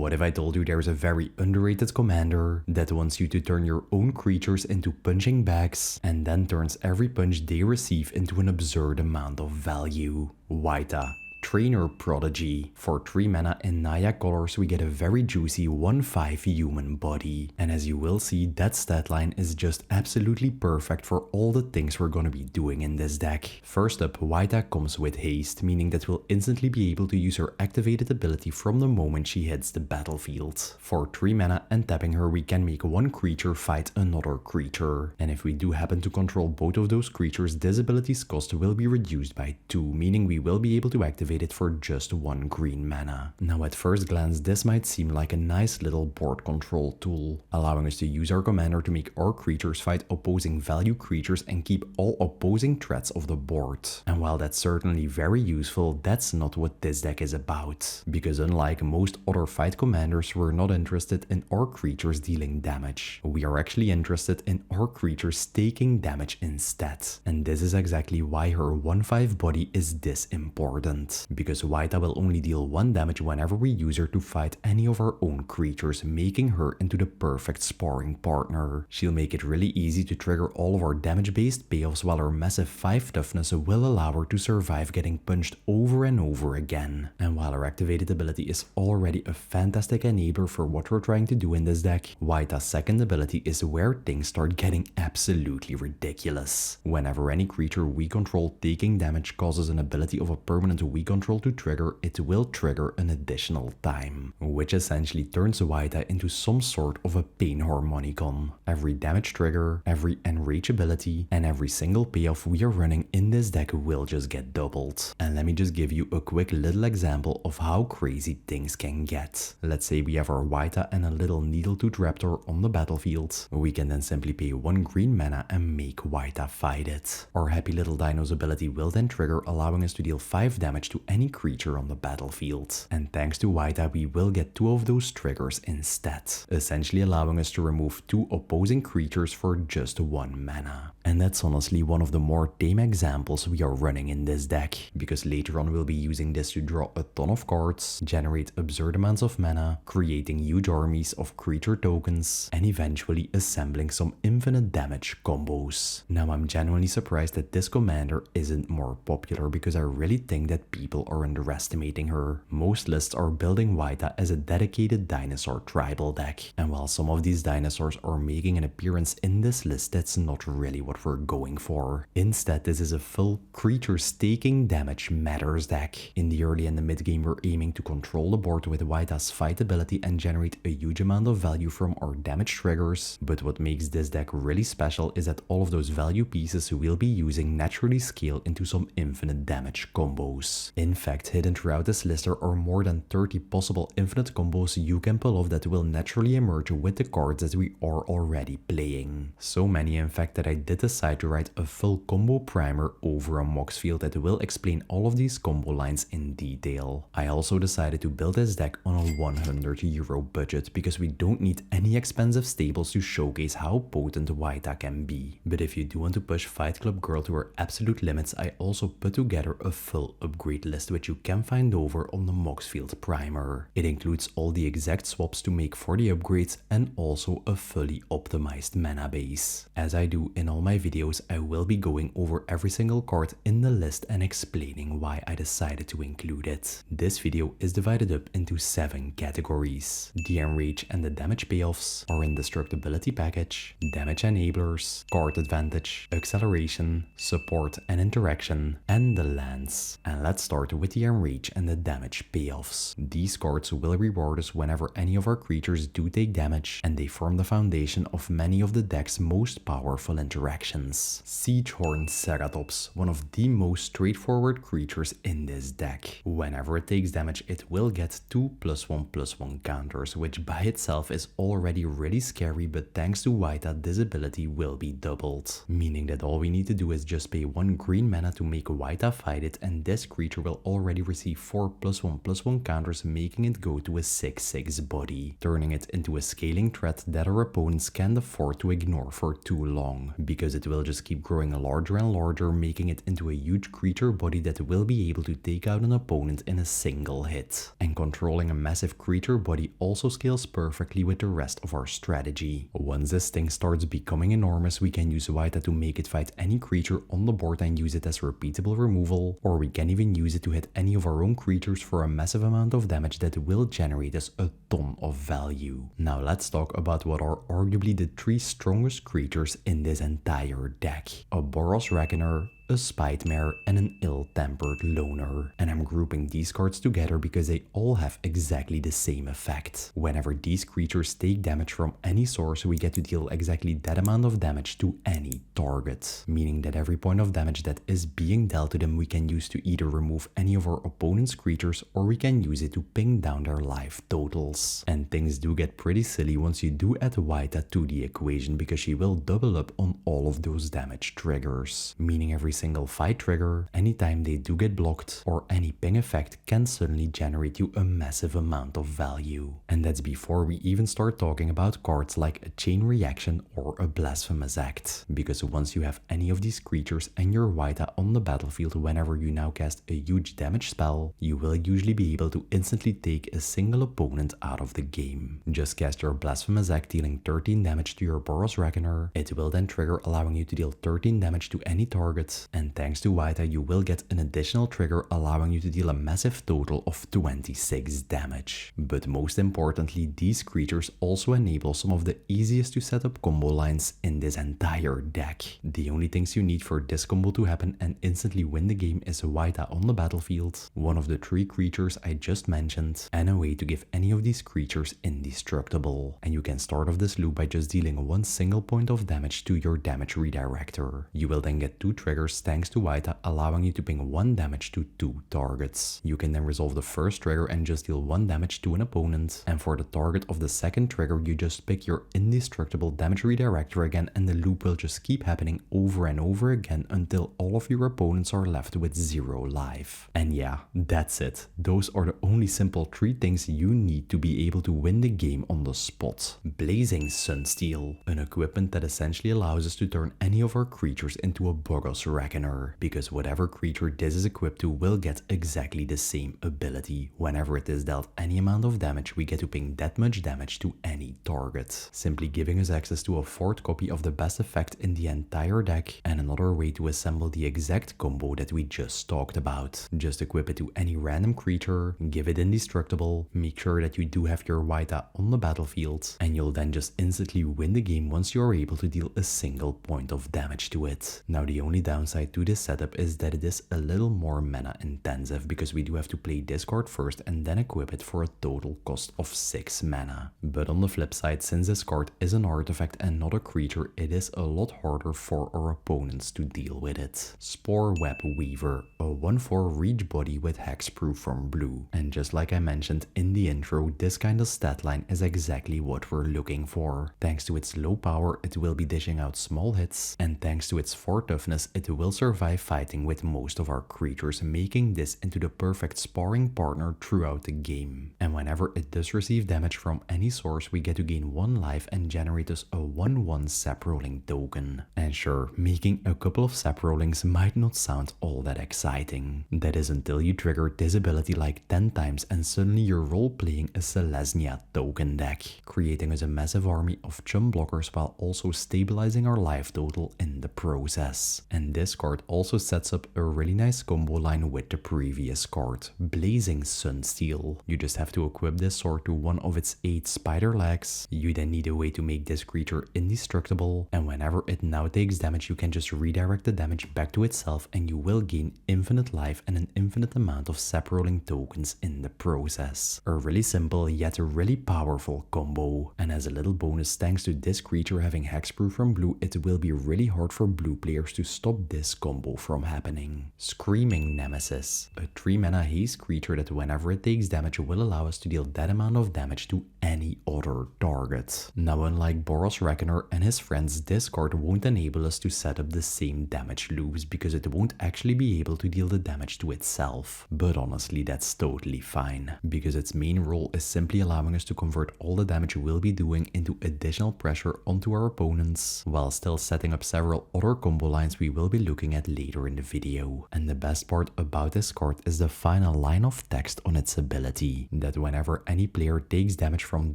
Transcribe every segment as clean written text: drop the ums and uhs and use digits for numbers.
What if I told you there's a very underrated commander that wants you to turn your own creatures into punching bags and then turns every punch they receive into an absurd amount of value? Wayta, Trainer Prodigy. For 3 mana in Naya colors we get a very juicy 1/5 human body, and as you will see, that stat line is just absolutely perfect for all the things we're gonna be doing in this deck. First up, Wayta comes with haste, meaning that we'll instantly be able to use her activated ability from the moment she hits the battlefield. For 3 mana and tapping her, we can make one creature fight another creature, and if we do happen to control both of those creatures, this ability's cost will be reduced by 2, meaning we will be able to activate it for just 1 green mana. Now at first glance this might seem like a nice little board control tool, allowing us to use our commander to make our creatures fight opposing value creatures and keep all opposing threats off the board. And while that's certainly very useful, that's not what this deck is about, because unlike most other fight commanders, we're not interested in our creatures dealing damage. We are actually interested in our creatures taking damage instead, and this is exactly why her 1/5 body is this important, because Wayta will only deal 1 damage whenever we use her to fight any of our own creatures, making her into the perfect sparring partner. She'll make it really easy to trigger all of our damage based payoffs, while her massive 5 toughness will allow her to survive getting punched over and over again. And while her activated ability is already a fantastic enabler for what we're trying to do in this deck, Wayta's second ability is where things start getting absolutely ridiculous. Whenever any creature we control taking damage causes an ability of a permanent we control to trigger, it will trigger an additional time, which essentially turns Wayta into some sort of a pain harmonicon. Every damage trigger, every Enrage ability, and every single payoff we are running in this deck will just get doubled. And let me just give you a quick little example of how crazy things can get. Let's say we have our Wayta and a little Needletooth Raptor on the battlefield. We can then simply pay 1 green mana and make Wayta fight it. Our happy little dino's ability will then trigger, allowing us to deal 5 damage to any creature on the battlefield. And thanks to Wayta, we will get 2 of those triggers instead, essentially allowing us to remove 2 opposing creatures for just 1 mana. And that's honestly one of the more tame examples we are running in this deck, because later on we'll be using this to draw a ton of cards, generate absurd amounts of mana, creating huge armies of creature tokens, and eventually assembling some infinite damage combos. Now I'm genuinely surprised that this commander isn't more popular, because I really think that people are underestimating her. Most lists are building Wayta as a dedicated dinosaur tribal deck, and while some of these dinosaurs are making an appearance in this list, that's not really what we're going for. Instead, this is a full creatures taking damage matters deck. In the early and the mid game, we're aiming to control the board with Wayta's fight ability and generate a huge amount of value from our damage triggers, but what makes this deck really special is that all of those value pieces we'll be using naturally scale into some infinite damage combos. In fact, hidden throughout this list there are more than 30 possible infinite combos you can pull off that will naturally emerge with the cards that we are already playing. So many in fact that I did decide to write a full combo primer over a Mox field that will explain all of these combo lines in detail. I also decided to build this deck on a €100 budget, because we don't need any expensive staples to showcase how potent Wayta can be. But if you do want to push Fight Club Girl to her absolute limits, I also put together a full upgrade list which you can find over on the Mox field primer. It includes all the exact swaps to make for the upgrades and also a fully optimized mana base. As I do in all my videos, I will be going over every single card in the list and explaining why I decided to include it. This video is divided up into 7 categories: the Enrage and the damage payoffs, our Indestructibility Package, damage enablers, card advantage, acceleration, support and interaction, and the lands. And let's start with the Enrage and the damage payoffs. These cards will reward us whenever any of our creatures do take damage, and they form the foundation of many of the deck's most powerful interactions. Siegehorn Ceratops, one of the most straightforward creatures in this deck. Whenever it takes damage, it will get 2 +1/+1 counters, which by itself is already really scary, but thanks to Wayta, this ability will be doubled, meaning that all we need to do is just pay 1 green mana to make Wayta fight it, and this creature will already receive 4 +1/+1 counters, making it go to a 6/6 body, turning it into a scaling threat that our opponents can't afford to ignore for too long, because because it will just keep growing larger and larger, making it into a huge creature body that will be able to take out an opponent in a single hit. And controlling a massive creature body also scales perfectly with the rest of our strategy. Once this thing starts becoming enormous, we can use Wayta to make it fight any creature on the board and use it as repeatable removal, or we can even use it to hit any of our own creatures for a massive amount of damage that will generate us a ton of value. Now let's talk about what are arguably the 3 strongest creatures in this entire deck. A Boros Reckoner, a Spite-Mare, and an Ill-Tempered Loner. And I'm grouping these cards together because they all have exactly the same effect. Whenever these creatures take damage from any source, we get to deal exactly that amount of damage to any target. Meaning that every point of damage that is being dealt to them we can use to either remove any of our opponent's creatures, or we can use it to ping down their life totals. And things do get pretty silly once you do add Wayta to the equation, because she will double up on all of those damage triggers. Meaning every single fight trigger, anytime they do get blocked, or any ping effect can suddenly generate you a massive amount of value. And that's before we even start talking about cards like a Chain Reaction or a Blasphemous Act. Because once you have any of these creatures and your Wayta on the battlefield, whenever you now cast a huge damage spell, you will usually be able to instantly take a single opponent out of the game. Just cast your Blasphemous Act dealing 13 damage to your Boros Reckoner, it will then trigger, allowing you to deal 13 damage to any target, and thanks to Wayta you will get an additional trigger allowing you to deal a massive total of 26 damage. But most importantly, these creatures also enable some of the easiest to set up combo lines in this entire deck. The only things you need for this combo to happen and instantly win the game is Wayta on the battlefield, one of the 3 creatures I just mentioned, and a way to give any of these creatures indestructible. And you can start off this loop by just dealing 1 single point of damage to your damage redirector. You will then get 2 triggers thanks to Wayta, allowing you to ping 1 damage to 2 targets. You can then resolve the first trigger and just deal 1 damage to an opponent, and for the target of the second trigger you just pick your indestructible damage redirector again, and the loop will just keep happening over and over again until all of your opponents are left with 0 life. And yeah, that's it. Those are the only simple 3 things you need to be able to win the game on the spot. Blazing Sunsteel, an equipment that essentially allows us to turn any of our creatures into a Boros Reckoner, because whatever creature this is equipped to will get exactly the same ability. Whenever it is dealt any amount of damage, we get to ping that much damage to any target, simply giving us access to a 4th copy of the best effect in the entire deck, and another way to assemble the exact combo that we just talked about. Just equip it to any random creature, give it indestructible, make sure that you do have your Wayta on the battlefield, and you'll then just instantly win the game once you are able to deal a single point of damage to it. Now the only downside to this setup is that it is a little more mana intensive, because we do have to play this card first and then equip it for a total cost of 6 mana. But on the flip side, since this card is an artifact and not a creature, it is a lot harder for our opponents to deal with it. Spore Web Weaver, a 1/4 reach body with hexproof from blue. And just like I mentioned in the intro, this kind of stat line is exactly what we're looking for. Thanks to its low power, it will be dishing out small hits, and thanks to its 4 toughness, it will survive fighting with most of our creatures, making this into the perfect sparring partner throughout the game. And whenever it does receive damage from any source, we get to gain 1 life and generate us a 1/1 sap rolling token. And sure, making a couple of sap rollings might not sound all that exciting. That is until you trigger this ability like 10 times and suddenly you're role-playing a Selesnya token deck, creating us a massive army of chump blockers while also stabilizing our life total in the process. And this card also sets up a really nice combo line with the previous card, Blazing Sunsteel. You just have to equip this sword to one of its 8 spider legs. You then need a way to make this creature indestructible, and whenever it now takes damage you can just redirect the damage back to itself and you will gain infinite life and an infinite amount of sap rolling tokens in the process. A really simple yet a really powerful combo. And as a little bonus, thanks to this creature having hexproof from blue, it will be really hard for blue players to stop this this combo from happening. Screaming Nemesis, a 3 mana haste creature that whenever it takes damage will allow us to deal that amount of damage to any other target. Now unlike Boros Reckoner and his friends, this card won't enable us to set up the same damage loops because it won't actually be able to deal the damage to itself. But honestly, that's totally fine, because its main role is simply allowing us to convert all the damage we'll be doing into additional pressure onto our opponents, while still setting up several other combo lines we will be looking at later in the video. And the best part about this card is the final line of text on its ability, that whenever any player takes damage from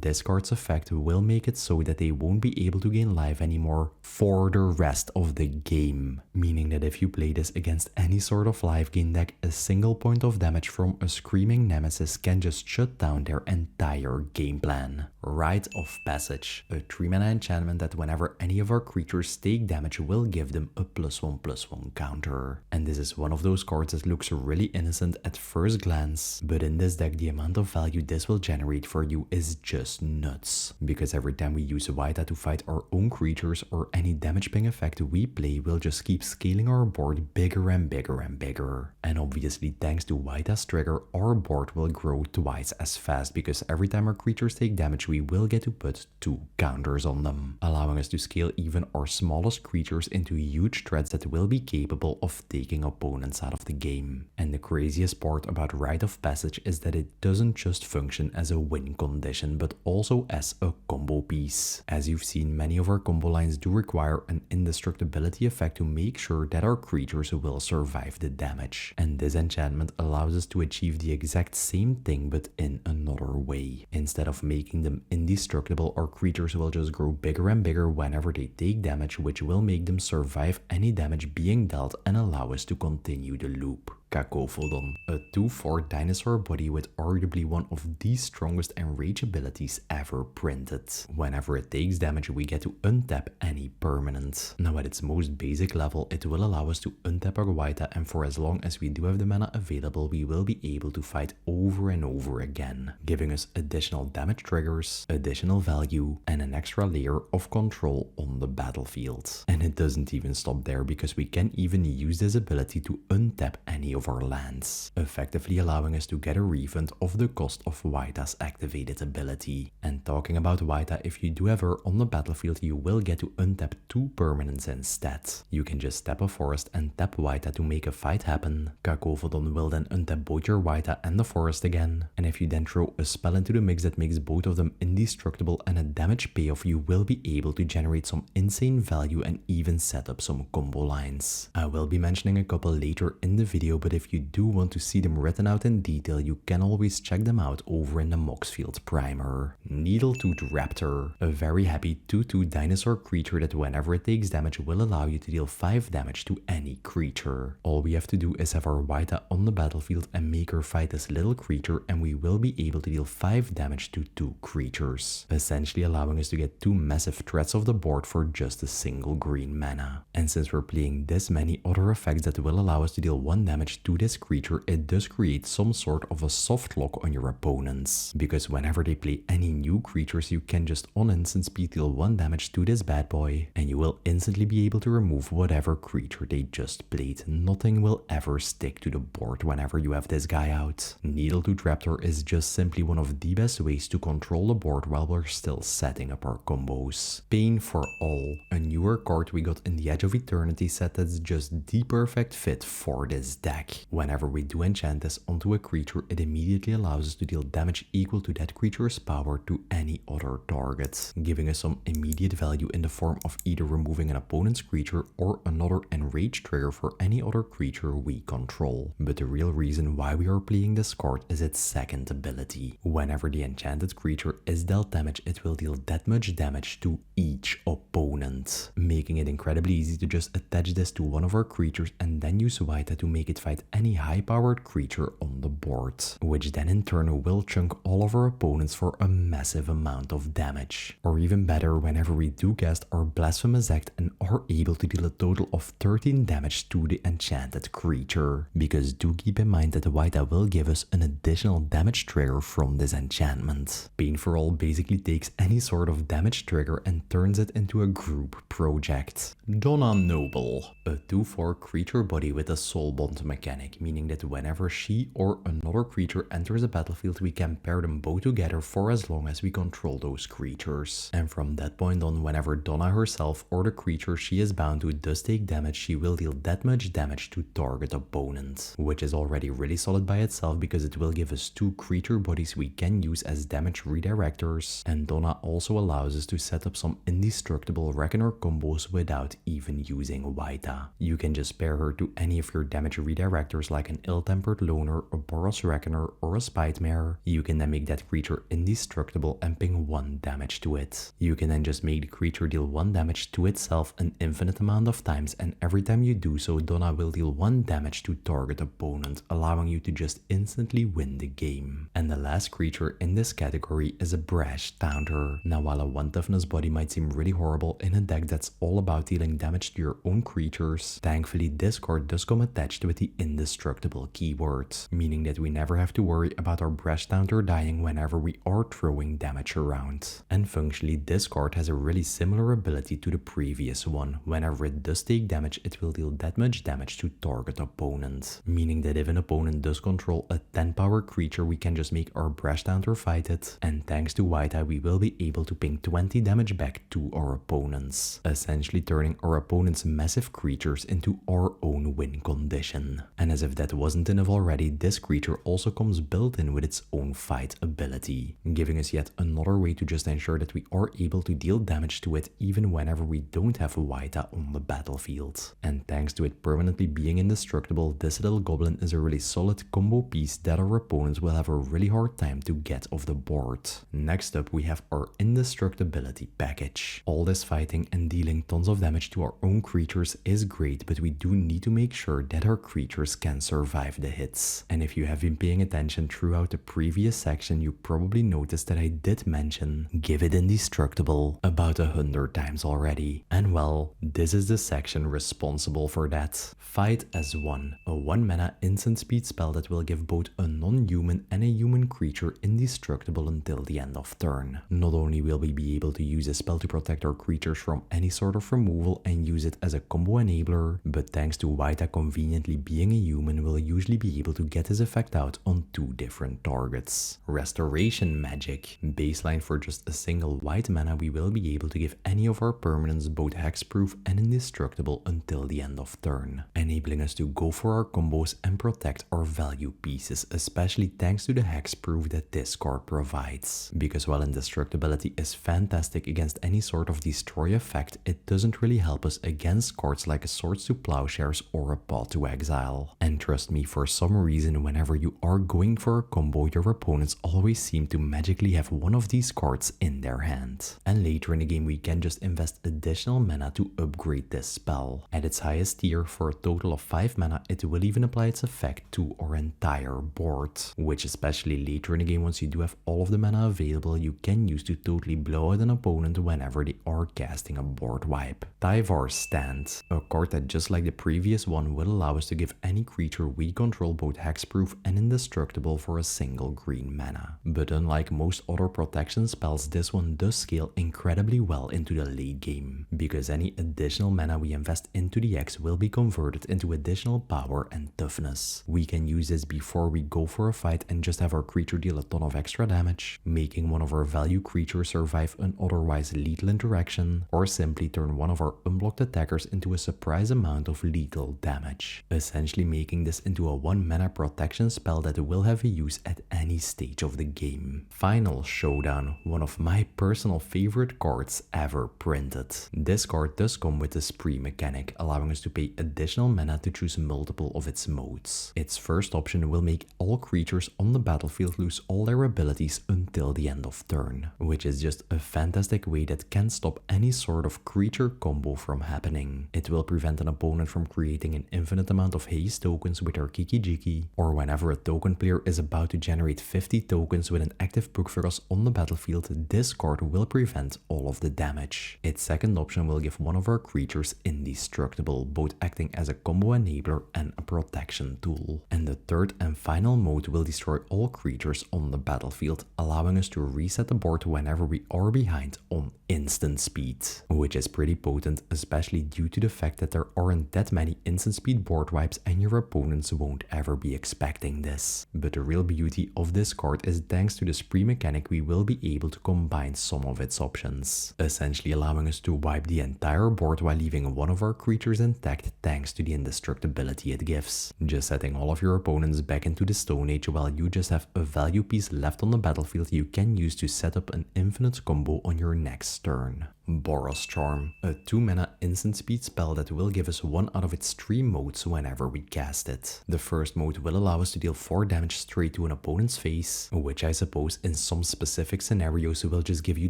this card's effect will make it so that they won't be able to gain life anymore for the rest of the game. Meaning that if you play this against any sort of life gain deck, a single point of damage from a Screaming Nemesis can just shut down their entire game plan. Rite of Passage, a 3 mana enchantment that whenever any of our creatures take damage will give them a +1/+1 counter. And this is one of those cards that looks really innocent at first glance, but in this deck the amount of value this will generate for you is just nuts. Because every time we use Wayta to fight our own creatures or any damage ping effect we play will just keep scaling our board bigger and bigger and bigger. And obviously thanks to Wayta's trigger, our board will grow twice as fast because every time our creatures take damage we will get to put 2 counters on them, allowing us to scale even our smallest creatures into huge threats that will be capable of taking opponents out of the game. And the craziest part about Rite of Passage is that it doesn't just function as a win condition but also as a combo piece. As you've seen, many of our combo lines do require an indestructibility effect to make sure that our creatures will survive the damage. And this enchantment allows us to achieve the exact same thing but in another way. Instead of making them indestructible, our creatures will just grow bigger and bigger whenever they take damage, which will make them survive any damage being dealt and allow us to continue the loop. Cacophodon, a 2/4 dinosaur body with arguably one of the strongest Enrage abilities ever printed. Whenever it takes damage we get to untap any permanent. Now at its most basic level it will allow us to untap our Wayta, and for as long as we do have the mana available we will be able to fight over and over again, giving us additional damage triggers, additional value, and an extra layer of control on the battlefield. And it doesn't even stop there, because we can even use this ability to untap any of our lands, effectively allowing us to get a refund of the cost of Wayta's activated ability. And talking about Wayta, if you do have her on the battlefield you will get to untap 2 permanents instead. You can just tap a forest and tap Wayta to make a fight happen. Cacophodon will then untap both your Wayta and the forest again, and if you then throw a spell into the mix that makes both of them indestructible and a damage payoff, you will be able to generate some insane value and even set up some combo lines. I will be mentioning a couple later in the video, but if you do want to see them written out in detail, you can always check them out over in the Moxfield primer. Needletooth Raptor, a very happy 2/2 dinosaur creature that whenever it takes damage will allow you to deal 5 damage to any creature. All we have to do is have our Wayta on the battlefield and make her fight this little creature, and we will be able to deal 5 damage to 2 creatures, essentially allowing us to get 2 massive threats off the board for just a single green mana. And since we're playing this many other effects that will allow us to deal 1 damage to this creature, it does create some sort of a soft lock on your opponents, because whenever they play any new creatures you can just on instant speed deal 1 damage to this bad boy, and you will instantly be able to remove whatever creature they just played. Nothing will ever stick to the board whenever you have this guy out. Needletooth Raptor is just simply one of the best ways to control the board while we're still setting up our combos. Pain for All, a newer card we got in the Edge of Eternity set that's just the perfect fit for this deck. Whenever we do enchant this onto a creature, it immediately allows us to deal damage equal to that creature's power to any other target, giving us some immediate value in the form of either removing an opponent's creature or another Enrage trigger for any other creature we control. But the real reason why we are playing this card is its second ability. Whenever the enchanted creature is dealt damage, it will deal that much damage to each opponent, making it incredibly easy to just attach this to one of our creatures and then use Wayta to make it fight fight any high-powered creature on the board, which then in turn will chunk all of our opponents for a massive amount of damage. Or even better, whenever we do cast our Blasphemous Act and are able to deal a total of 13 damage to the enchanted creature. Because do keep in mind that the Wayta will give us an additional damage trigger from this enchantment. Pain for All basically takes any sort of damage trigger and turns it into a group project. Donna Noble, a 2/4 creature body with a soul bond mechanic, meaning that whenever she or another creature enters a battlefield, we can pair them both together for as long as we control those creatures. And from that point on, whenever Donna herself or the creature she is bound to does take damage, she will deal that much damage to target opponent, which is already really solid by itself because it will give us 2 creature bodies we can use as damage redirectors, and Donna also allows us to set up some indestructible Reckoner combos without even using Wayta. You can just pair her to any of your damage redirectors like an Ill-Tempered Loner, a Boros Reckoner, or a Spite-Mare. You can then make that creature indestructible and ping 1 damage to it. You can then just make the creature deal 1 damage to itself an infinite amount of times, and every time you do so, Donna will deal 1 damage to target opponent, allowing you to just instantly win the game. And the last creature in this category is a Brash Taunter. Now while a 1 toughness body might seem really horrible in a deck that's all about dealing damage to your own creatures, thankfully this card does come attached with the indestructible keyword, meaning that we never have to worry about our Brash Taunter dying whenever we are throwing damage around. And functionally this card has a really similar ability to the previous one. Whenever it does take damage, it will deal that much damage to target opponent, meaning that if an opponent does control a 10 power creature, we can just make our Brash Taunter fight it, and thanks to Wayta we will be able to ping 20 damage back to our opponents, essentially turning our opponent's massive creatures into our own win condition. And as if that wasn't enough already, this creature also comes built in with its own fight ability, giving us yet another way to just ensure that we are able to deal damage to it even whenever we don't have Wayta on the battlefield. And thanks to it permanently being indestructible, this little goblin is a really solid combo piece that our opponents will have a really hard time to get off the board. Next up we have our Indestructibility Package. All this fighting and dealing tons of damage to our own creatures is great, but we do need to make sure that our creatures can survive the hits. And if you have been paying attention throughout the previous section, you probably noticed that I did mention give it indestructible about 100 times already. And well, this is the section responsible for that. Fight as One, a 1 mana instant speed spell that will give both a non-human and a human creature indestructible until the end of turn. Not only will we be able to use this spell to protect our creatures from any sort of removal and use it as a combo enabler, but thanks to Wayta conveniently being a human, we'll usually be able to get this effect out on 2 different targets. Restoration Magic. Baseline for just a single white mana, we will be able to give any of our permanents both hexproof and indestructible until the end of turn, enabling us to go for our combos and protect our value pieces, especially thanks to the hexproof that this card provides. Because while indestructibility is fantastic against any sort of destroy effect, it doesn't really help us against cards like a Swords to Plowshares or a Path to Exile. And trust me, for some reason, whenever you are going for a combo, your opponents always seem to magically have one of these cards in their hand. And later in the game we can just invest additional mana to upgrade this spell. At its highest tier, for a total of 5 mana, it will even apply its effect to our entire board, which especially later in the game, once you do have all of the mana available, you can use to totally blow out an opponent whenever they are casting a board wipe. Tyvar's Stand, a card that just like the previous one will allow us to give any creature we control both hexproof and indestructible for a single green mana. But unlike most other protection spells, this one does scale incredibly well into the late game, because any additional mana we invest into the X will be converted into additional power and toughness. We can use this before we go for a fight and just have our creature deal a ton of extra damage, making one of our value creatures survive an otherwise lethal interaction, or simply turn one of our unblocked attackers into a surprise amount of lethal damage, essentially making this into a 1 mana protection spell that will have a use at any stage of the game. Final Showdown, one of my personal favorite cards ever printed. This card does come with a spree mechanic, allowing us to pay additional mana to choose multiple of its modes. Its first option will make all creatures on the battlefield lose all their abilities until the end of turn, which is just a fantastic way that can stop any sort of creature combo from happening. It will prevent an opponent from creating an infinite amount of haste these tokens with our Kiki Jiki, or whenever a token player is about to generate 50 tokens with an active book for us on the battlefield, this card will prevent all of the damage. Its second option will give one of our creatures indestructible, both acting as a combo enabler and a protection tool. And the third and final mode will destroy all creatures on the battlefield, allowing us to reset the board whenever we are behind on instant speed, which is pretty potent, especially due to the fact that there aren't that many instant speed board wipes and your opponents won't ever be expecting this. But the real beauty of this card is thanks to the spree mechanic we will be able to combine some of its options, essentially allowing us to wipe the entire board while leaving one of our creatures intact thanks to the indestructibility it gives, just setting all of your opponents back into the Stone Age while you just have a value piece left on the battlefield you can use to set up an infinite combo on your next turn. Boros Charm, a 2-mana instant speed spell that will give us one out of its 3 modes whenever we cast it. The first mode will allow us to deal 4 damage straight to an opponent's face, which I suppose in some specific scenarios will just give you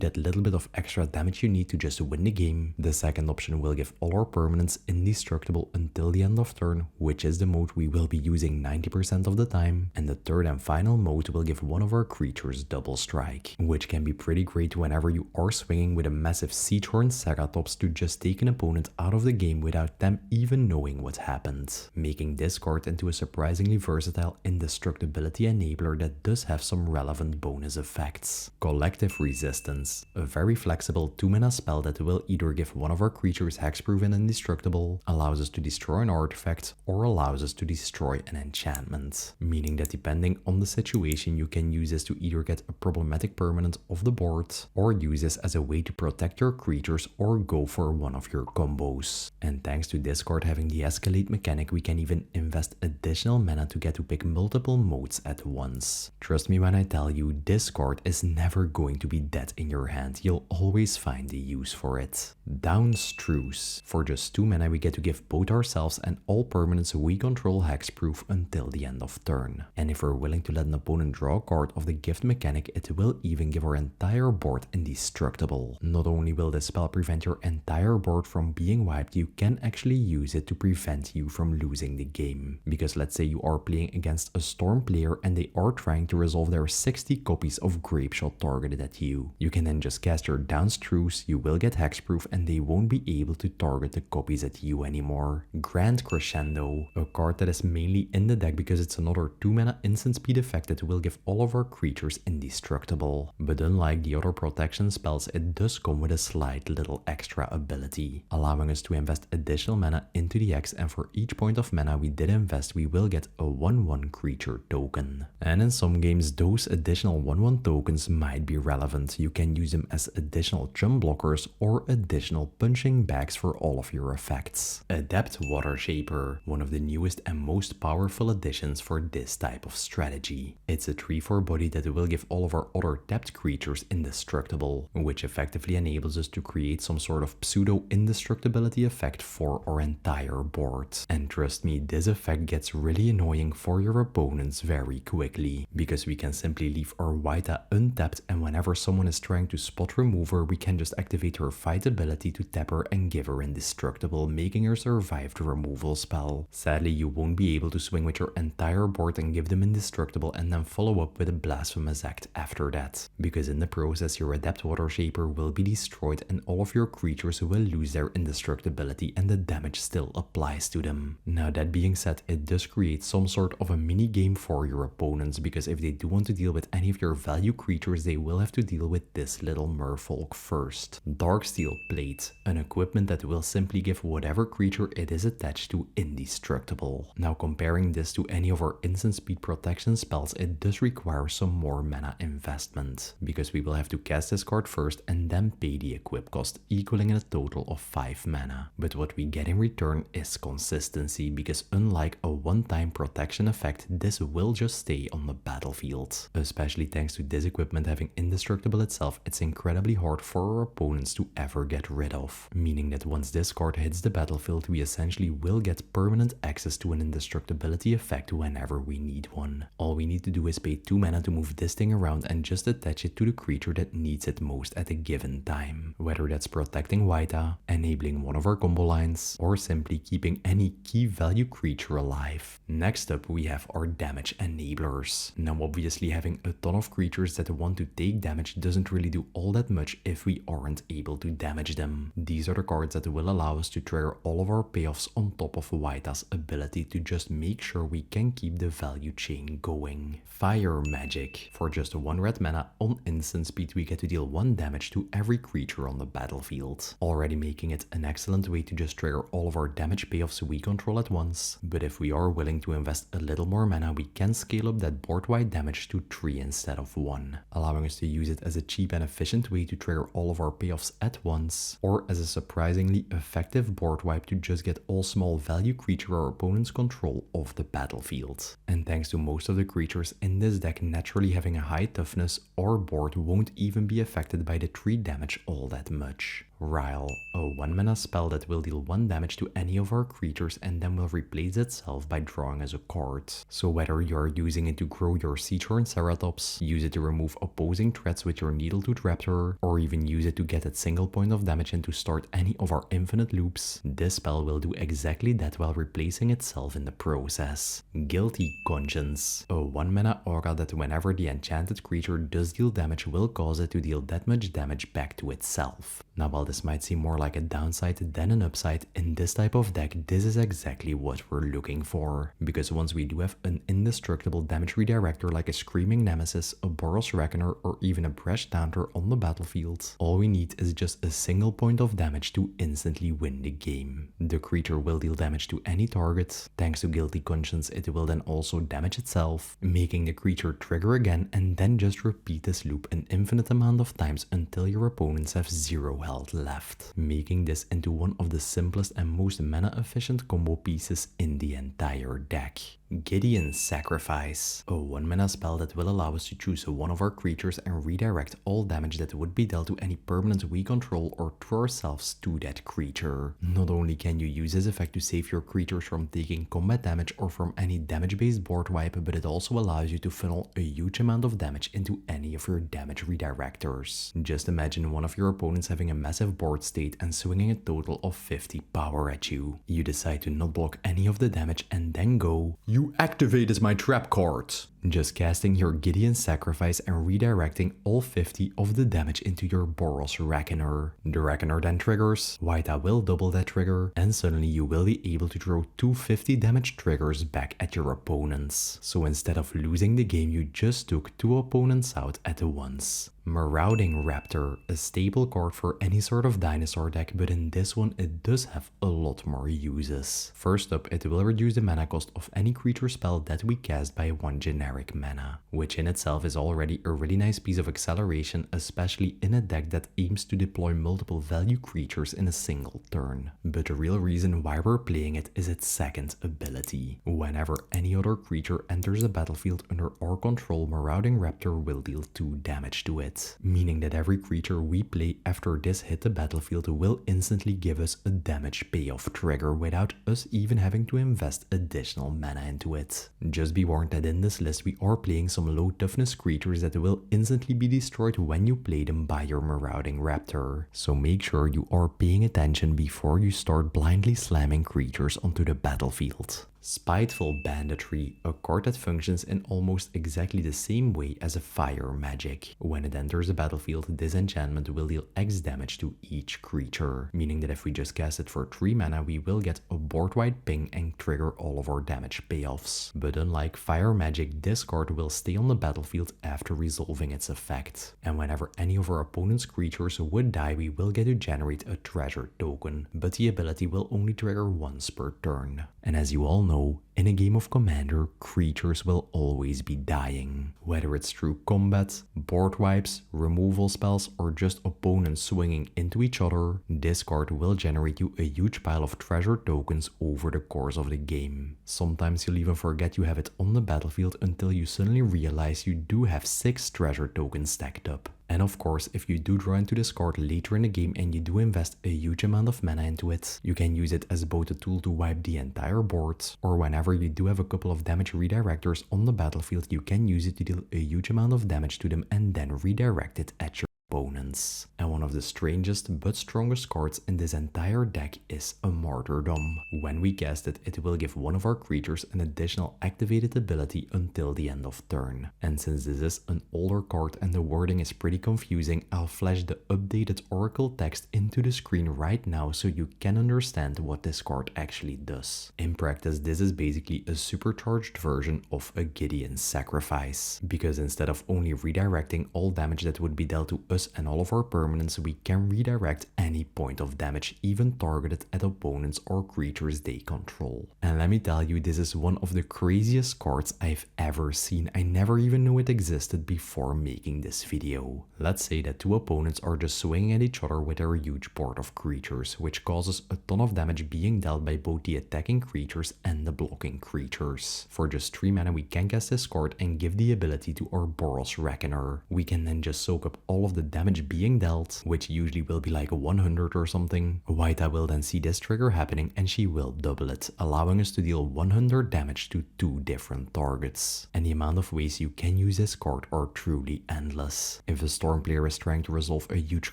that little bit of extra damage you need to just win the game. The second option will give all our permanents indestructible until the end of turn, which is the mode we will be using 90% of the time. And the third and final mode will give one of our creatures double strike, which can be pretty great whenever you are swinging with a massive Siegehorn Ceratops to just take an opponent out of the game without them even knowing what happened, making this card into a surprisingly versatile indestructibility enabler that does have some relevant bonus effects. Collective Resistance, a very flexible 2-mana spell that will either give one of our creatures hexproof and indestructible, allows us to destroy an artifact, or allows us to destroy an enchantment, meaning that depending on the situation you can use this to either get a problematic permanent off the board, or use this as a way to protect your creatures or go for one of your combos. And thanks to this card having the escalate mechanic, we can even invest additional mana to get to pick multiple modes at once. Trust me when I tell you, this card is never going to be dead in your hand, you'll always find a use for it. Downstruce. For just 2 mana we get to give both ourselves and all permanents we control hexproof until the end of turn. And if we're willing to let an opponent draw a card of the gift mechanic, it will even give our entire board indestructible. Not only will this spell prevent your entire board from being wiped, you can actually use it to prevent you from losing the game. Because let's say you are playing against a Storm player and they are trying to resolve their 60 copies of Grapeshot targeted at you. You can then just cast your Downstruce, you will get hexproof and they won't be able to target the copies at you anymore. Grand Crescendo, a card that is mainly in the deck because it's another 2-mana instant speed effect that will give all of our creatures indestructible. But unlike the other protection spells, it does come with a slight little extra ability, allowing us to invest additional mana into the X, and for each point of mana we did invest we will get a 1/1 creature token. And in some games those additional 1/1 tokens might be relevant. You can use them as additional chum blockers or additional punching bags for all of your effects. Adept Water Shaper, one of the newest and most powerful additions for this type of strategy. It's a 3/4 body that will give all of our other tapped creatures indestructible, which effectively enables us to create some sort of pseudo indestructibility effect for our entire board. And trust me, this effect gets really annoying for your opponents very quickly, because we can simply leave our Wayta untapped, and whenever someone is trying to spot remove her, we can just activate her fight ability to tap her and give her indestructible, making her survive the removal spell. Sadly, you won't be able to swing with your entire board and give them indestructible and then follow up with a blasphemous act after that, because in the process your Adept Water Shaper will be destroyed and all of your creatures will lose their indestructibility and the damage still applies to them. Now that being said, it does create some sort of a mini game for your opponents, because if they do want to deal with any of your value creatures, they will have to deal with this little merfolk first. Darksteel Plate, an equipment that will simply give whatever creature it is attached to indestructible. Now comparing this to any of our instant speed protection spells, it does require some more mana investment, because we will have to cast this card first and then pay the equip cost, equaling a total of 5 mana. But what we get in return is consistency, because unlike a one-time protection effect, this will just stay on the battlefield. Especially thanks to this equipment having indestructible itself, it's incredibly hard for our opponents to ever get rid of, meaning that once this card hits the battlefield, we essentially will get permanent access to an indestructibility effect whenever we need one. All we need to do is pay 2 mana to move this thing around and just attach it to the creature that needs it most at a given time, whether that's protecting Wayta, enabling one of our combo lines, or simply keeping any key value creature alive. Next up, we have our damage enablers. Now obviously having a ton of creatures that want to take damage doesn't really do all that much if we aren't able to damage them. These are the cards that will allow us to trigger all of our payoffs on top of Wayta's ability to just make sure we can keep the value chain going. Fire magic. For just 1 red mana on instant speed, we get to deal 1 damage to every creature on the battlefield, already making it an excellent way to just trigger all of our damage payoffs we control at once. But if we are willing to invest a little more mana, we can scale up that board-wide damage to 3 instead of 1, allowing us to use it as a cheap and efficient way to trigger all of our payoffs at once, or as a surprisingly effective board wipe to just get all small value creature our opponents control off the battlefield. And thanks to most of the creatures in this deck naturally having a high toughness, our board won't even be affected by the 3 damage all that much. Rile, a 1 mana spell that will deal 1 damage to any of our creatures and then will replace itself by drawing us a card. So whether you're using it to grow your Seashore and Ceratops, use it to remove opposing threats with your Needletooth Raptor, or even use it to get that single point of damage and to start any of our infinite loops, this spell will do exactly that while replacing itself in the process. Guilty Conscience, a 1 mana aura that whenever the enchanted creature does deal damage will cause it to deal that much damage back to itself. Now while this might seem more like a downside than an upside, in this type of deck this is exactly what we're looking for, because once we do have an indestructible damage redirector like a Screaming Nemesis, a Boros Reckoner, or even a Bresh Daunter on the battlefield, all we need is just a single point of damage to instantly win the game. The creature will deal damage to any target. Thanks to Guilty Conscience, it will then also damage itself, making the creature trigger again and then just repeat this loop an infinite amount of times until your opponents have 0 health left, making this into one of the simplest and most mana efficient combo pieces in the entire deck. Gideon's Sacrifice, a 1 mana spell that will allow us to choose one of our creatures and redirect all damage that would be dealt to any permanent we control or to ourselves to that creature. Not only can you use this effect to save your creatures from taking combat damage or from any damage based board wipe, but it also allows you to funnel a huge amount of damage into any of your damage redirectors. Just imagine one of your opponents having a massive board state and swinging a total of 50 power at you. You decide to not block any of the damage and then go, "You activated my trap card." Just casting your Gideon's Sacrifice and redirecting all 50 of the damage into your Boros Reckoner. The Reckoner then triggers, Wayta will double that trigger, and suddenly you will be able to throw 2 50 damage triggers back at your opponents. So instead of losing the game, you just took 2 opponents out at once. Marauding Raptor, a staple card for any sort of dinosaur deck, but in this one it does have a lot more uses. First up, it will reduce the mana cost of any creature spell that we cast by 1 generic mana, which in itself is already a really nice piece of acceleration, especially in a deck that aims to deploy multiple value creatures in a single turn. But the real reason why we're playing it is its second ability. Whenever any other creature enters the battlefield under our control, Marauding Raptor will deal 2 damage to it, meaning that every creature we play after this hit the battlefield will instantly give us a damage payoff trigger without us even having to invest additional mana into it. Just be warned that in this list we are playing some low toughness creatures that will instantly be destroyed when you play them by your Marauding Raptor, so make sure you are paying attention before you start blindly slamming creatures onto the battlefield. Spiteful Banditry, a card that functions in almost exactly the same way as a fire magic. When it enters the battlefield, this enchantment will deal X damage to each creature, meaning that if we just cast it for 3 mana, we will get a board-wide ping and trigger all of our damage payoffs. But unlike fire magic, this card will stay on the battlefield after resolving its effect. And whenever any of our opponent's creatures would die, we will get to generate a treasure token, but the ability will only trigger once per turn. And as you all know, in a game of Commander, creatures will always be dying. Whether it's through combat, board wipes, removal spells, or just opponents swinging into each other, this card will generate you a huge pile of treasure tokens over the course of the game. Sometimes you'll even forget you have it on the battlefield until you suddenly realize you do have 6 treasure tokens stacked up. And of course, if you do draw into this card later in the game and you do invest a huge amount of mana into it, you can use it as both a tool to wipe the entire board, or whenever you do have a couple of damage redirectors on the battlefield, you can use it to deal a huge amount of damage to them and then redirect it at your opponents. And one of the strangest but strongest cards in this entire deck is a Martyrdom. When we cast it, it will give one of our creatures an additional activated ability until the end of turn. And since this is an older card and the wording is pretty confusing, I'll flash the updated Oracle text into the screen right now so you can understand what this card actually does. In practice, this is basically a supercharged version of a Gideon's Sacrifice, because instead of only redirecting all damage that would be dealt to us and all of our permanents, we can redirect any point of damage, even targeted at opponents or creatures they control. And let me tell you, this is one of the craziest cards I've ever seen. I never even knew it existed before making this video. Let's say that two opponents are just swinging at each other with their huge board of creatures, which causes a ton of damage being dealt by both the attacking creatures and the blocking creatures. For just 3 mana, we can cast this card and give the ability to our Boros Reckoner. We can then just soak up all of the damage being dealt, which usually will be like 100 or something. Wayta will then see this trigger happening and she will double it, allowing us to deal 100 damage to 2 different targets. And the amount of ways you can use this card are truly endless. If a Storm player is trying to resolve a huge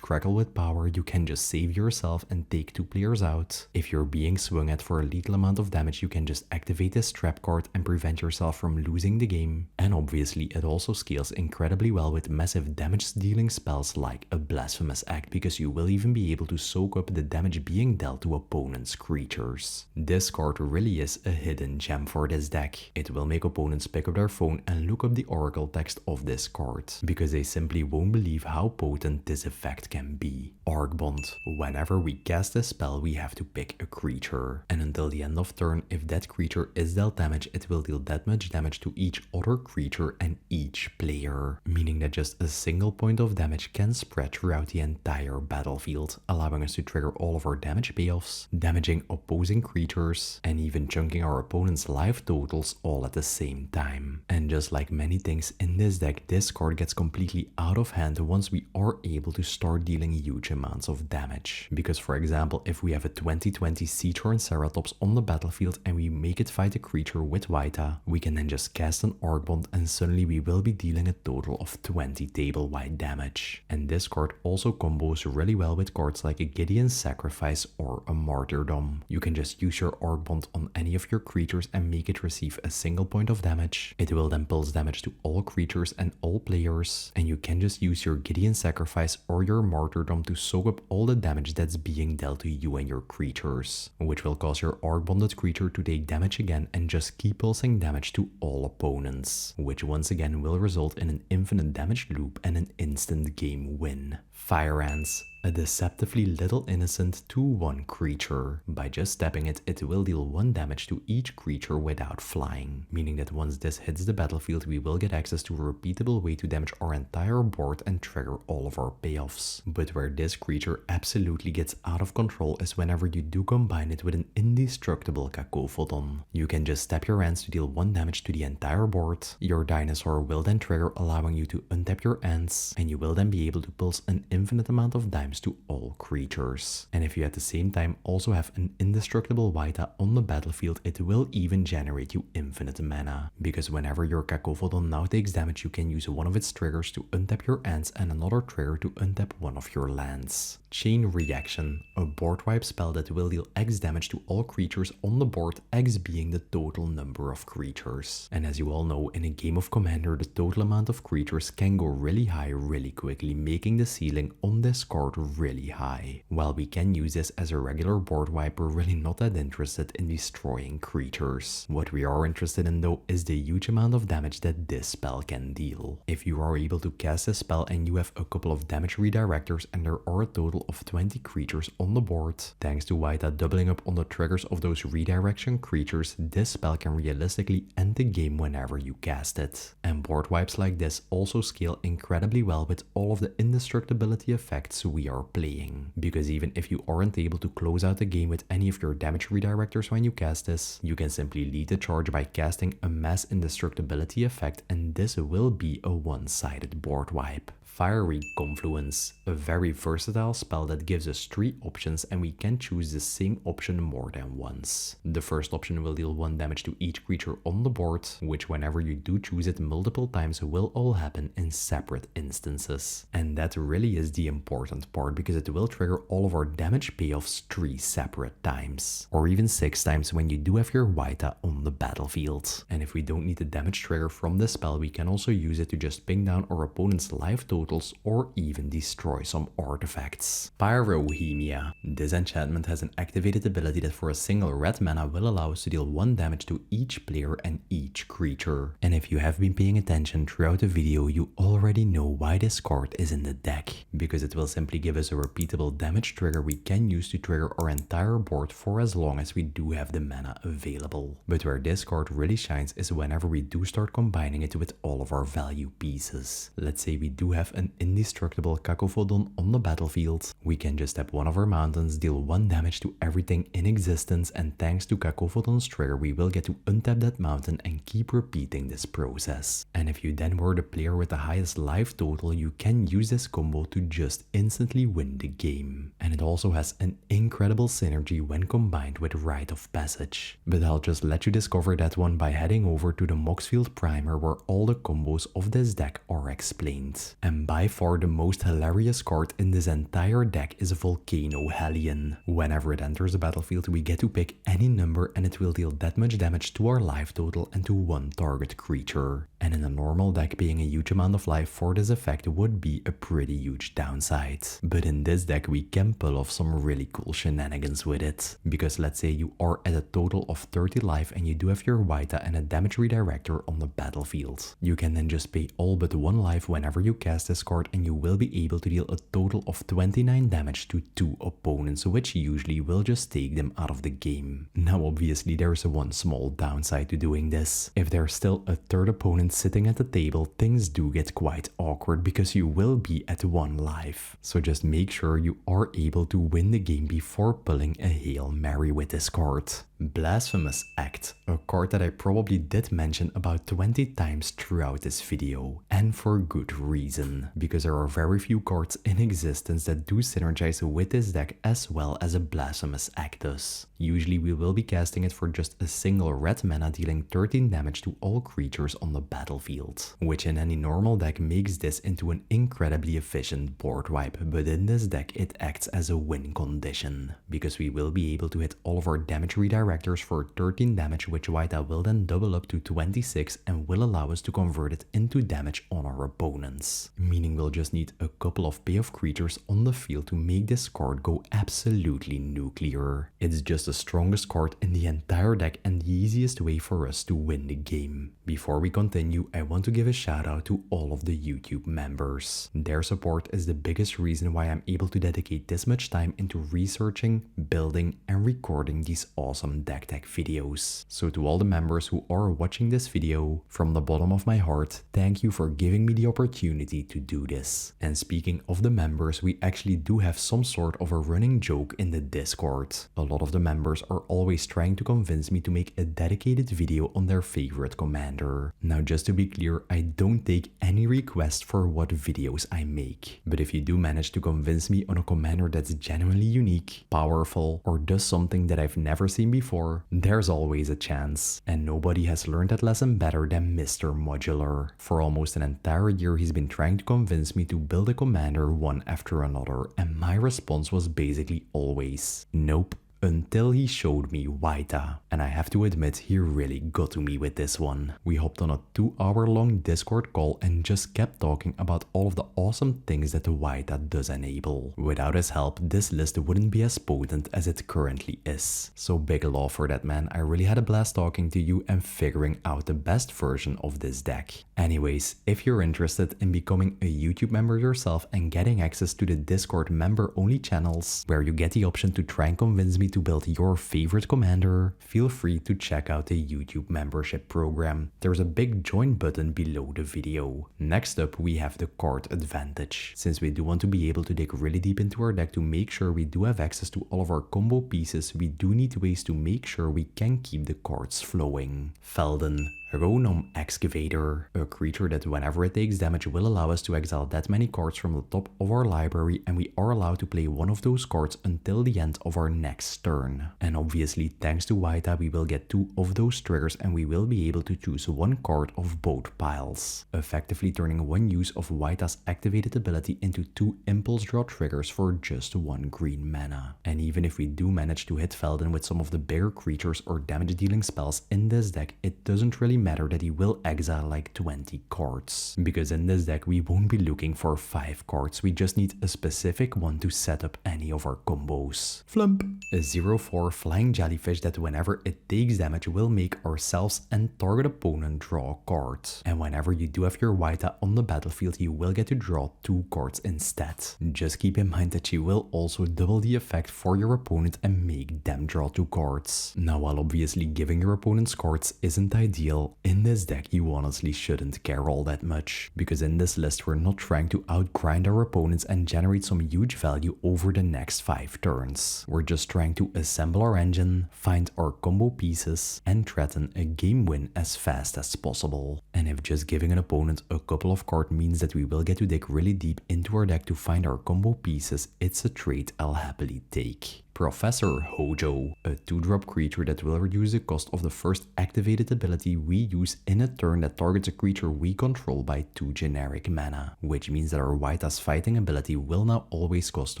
crackle with power, you can just save yourself and take 2 players out. If you're being swung at for a lethal amount of damage, you can just activate this trap card and prevent yourself from losing the game. And obviously it also scales incredibly well with massive damage dealing spells like a Blasphemous Act, because you will even be able to soak up the damage being dealt to opponents' creatures. This card really is a hidden gem for this deck. It will make opponents pick up their phone and look up the Oracle text of this card, because they simply won't believe how potent this effect can be. Arc Bond. Whenever we cast a spell, we have to pick a creature, and until the end of turn, if that creature is dealt damage, it will deal that much damage to each other creature and each player, meaning that just a single point of damage can spread throughout the entire battlefield, allowing us to trigger all of our damage payoffs, damaging opposing creatures, and even chunking our opponent's life totals all at the same time. And just like many things in this deck, this card gets completely out of hand once we are able to start dealing huge amounts of damage. Because for example, if we have a 2020 Seathorn Ceratops on the battlefield and we make it fight a creature with Wayta, we can then just cast an Arc Bond and suddenly we will be dealing a total of 20 table-wide damage. And this card also combos really well with cards like a Gideon's Sacrifice or a Martyrdom. You can just use your Arc Bond on any of your creatures and make it receive a single point of damage. It will then pulse damage to all creatures and all players, and you can just use your Gideon's Sacrifice or your Martyrdom to soak up all the damage that's being dealt to you and your creatures, which will cause your Arc Bonded creature to take damage again and just keep pulsing damage to all opponents, which once again will result in an infinite damage loop and an instant game win. Fire Ants. A deceptively little innocent 2/1 creature. By just tapping it, it will deal 1 damage to each creature without flying, meaning that once this hits the battlefield, we will get access to a repeatable way to damage our entire board and trigger all of our payoffs. But where this creature absolutely gets out of control is whenever you do combine it with an indestructible Cacophodon. You can just tap your ants to deal 1 damage to the entire board. Your dinosaur will then trigger, allowing you to untap your ants, and you will then be able to pulse an infinite amount of dimes to all creatures. And if you at the same time also have an indestructible Wayta on the battlefield, it will even generate you infinite mana, because whenever your Cacophodon now takes damage, you can use one of its triggers to untap your ants and another trigger to untap one of your lands. Chain Reaction, a board wipe spell that will deal X damage to all creatures on the board, X being the total number of creatures. And as you all know, in a game of Commander, the total amount of creatures can go really high really quickly, making the ceiling on this card really high. While we can use this as a regular board wipe, we're really not that interested in destroying creatures. What we are interested in though is the huge amount of damage that this spell can deal. If you are able to cast a spell and you have a couple of damage redirectors and there are a total of 20 creatures on the board, thanks to Wayta doubling up on the triggers of those redirection creatures, this spell can realistically end the game whenever you cast it. And board wipes like this also scale incredibly well with all of the indestructibility effects we are playing, because even if you aren't able to close out the game with any of your damage redirectors when you cast this, you can simply lead the charge by casting a mass indestructibility effect, and this will be a one-sided board wipe. Fiery Confluence, a very versatile spell that gives us 3 options and we can choose the same option more than once. The first option will deal 1 damage to each creature on the board, which whenever you do choose it multiple times will all happen in separate instances. And that really is the important part because it will trigger all of our damage payoffs 3 separate times. Or even 6 times when you do have your Wayta on the battlefield. And if we don't need the damage trigger from this spell, we can also use it to just ping down our opponent's life totals or even destroy some artifacts. Pyrohemia. This enchantment has an activated ability that for a single red mana will allow us to deal 1 damage to each player and each creature. And if you have been paying attention throughout the video, you already know why this card is in the deck. Because it will simply give us a repeatable damage trigger we can use to trigger our entire board for as long as we do have the mana available. But where this card really shines is whenever we do start combining it with all of our value pieces. Let's say we do have an indestructible Cacophodon on the battlefield. We can just tap one of our mountains, deal 1 damage to everything in existence, and thanks to Cacophodon's trigger we will get to untap that mountain and keep repeating this process. And if you then were the player with the highest life total, you can use this combo to just instantly win the game. And it also has an incredible synergy when combined with Rite of Passage. But I'll just let you discover that one by heading over to the Moxfield Primer where all the combos of this deck are explained. And by far the most hilarious card in this entire deck is Volcano Hellion. Whenever it enters the battlefield we get to pick any number and it will deal that much damage to our life total and to 1 target creature. And in a normal deck paying a huge amount of life for this effect would be a pretty huge downside. But in this deck we can pull off some really cool shenanigans with it. Because let's say you are at a total of 30 life and you do have your Wayta and a damage redirector on the battlefield. You can then just pay all but 1 life whenever you cast this card and you will be able to deal a total of 29 damage to 2 opponents, which usually will just take them out of the game. Now obviously there's one small downside to doing this. If there's still a third opponent sitting at the table, things do get quite awkward because you will be at 1 life. So just make sure you are able to win the game before pulling a Hail Mary with this card. Blasphemous Act, a card that I probably did mention about 20 times throughout this video, and for good reason, because there are very few cards in existence that do synergize with this deck as well as a Blasphemous Act does. Usually we will be casting it for just a single red mana dealing 13 damage to all creatures on the battlefield, which in any normal deck makes this into an incredibly efficient board wipe, but in this deck it acts as a win condition, because we will be able to hit all of our damage redirectors for 13 damage, which Wayta will then double up to 26 and will allow us to convert it into damage on our opponents. Meaning we'll just need a couple of payoff creatures on the field to make this card go absolutely nuclear. It's just the strongest card in the entire deck and the easiest way for us to win the game. Before we continue, I want to give a shout out to all of the YouTube members. Their support is the biggest reason why I'm able to dedicate this much time into researching, building and recording these awesome deck tech videos. So to all the members who are watching this video, from the bottom of my heart, thank you for giving me the opportunity to do this. And speaking of the members, we actually do have some sort of a running joke in the Discord. A lot of the members are always trying to convince me to make a dedicated video on their favorite commander. Now just to be clear, I don't take any requests for what videos I make. But if you do manage to convince me on a commander that's genuinely unique, powerful, or does something that I've never seen before, there's always a chance. And nobody has learned that lesson better than Mr. Modular. For almost an entire year he's been trying to convince me to build a commander one after another, and my response was basically always nope. Until he showed me Wayta, and I have to admit he really got to me with this one. We hopped on a 2-hour long Discord call and just kept talking about all of the awesome things that the Wayta does enable. Without his help, this list wouldn't be as potent as it currently is. So big love for that, man. I really had a blast talking to you and figuring out the best version of this deck. Anyways, if you're interested in becoming a YouTube member yourself and getting access to the Discord member only channels, where you get the option to try and convince me to build your favorite commander, feel free to check out the YouTube membership program. There's a big join button below the video. Next up we have the card advantage. Since we do want to be able to dig really deep into our deck to make sure we do have access to all of our combo pieces, we do need ways to make sure we can keep the cards flowing. Felden, Rhonom Excavator, a creature that whenever it takes damage will allow us to exile that many cards from the top of our library, and we are allowed to play one of those cards until the end of our next turn. And obviously thanks to Wayta we will get 2 of those triggers and we will be able to choose one card of both piles, effectively turning one use of Wayta's activated ability into 2 impulse draw triggers for just 1 green mana. And even if we do manage to hit Felden with some of the bigger creatures or damage dealing spells in this deck, it doesn't really matter that he will exile like 20 cards, because in this deck we won't be looking for 5 cards, we just need a specific one to set up any of our combos. Flump, a 0/4 flying jellyfish that whenever it takes damage will make ourselves and target opponent draw a card. And whenever you do have your Wayta on the battlefield you will get to draw 2 cards instead. Just keep in mind that you will also double the effect for your opponent and make them draw 2 cards. Now while obviously giving your opponents cards isn't ideal, in this deck you honestly shouldn't care all that much, because in this list we're not trying to outgrind our opponents and generate some huge value over the next 5 turns. We're just trying to assemble our engine, find our combo pieces, and threaten a game win as fast as possible. And if just giving an opponent a couple of cards means that we will get to dig really deep into our deck to find our combo pieces, it's a trade I'll happily take. Professor Hojo, a 2-drop creature that will reduce the cost of the first activated ability we use in a turn that targets a creature we control by 2 generic mana, which means that our Wayta's fighting ability will now always cost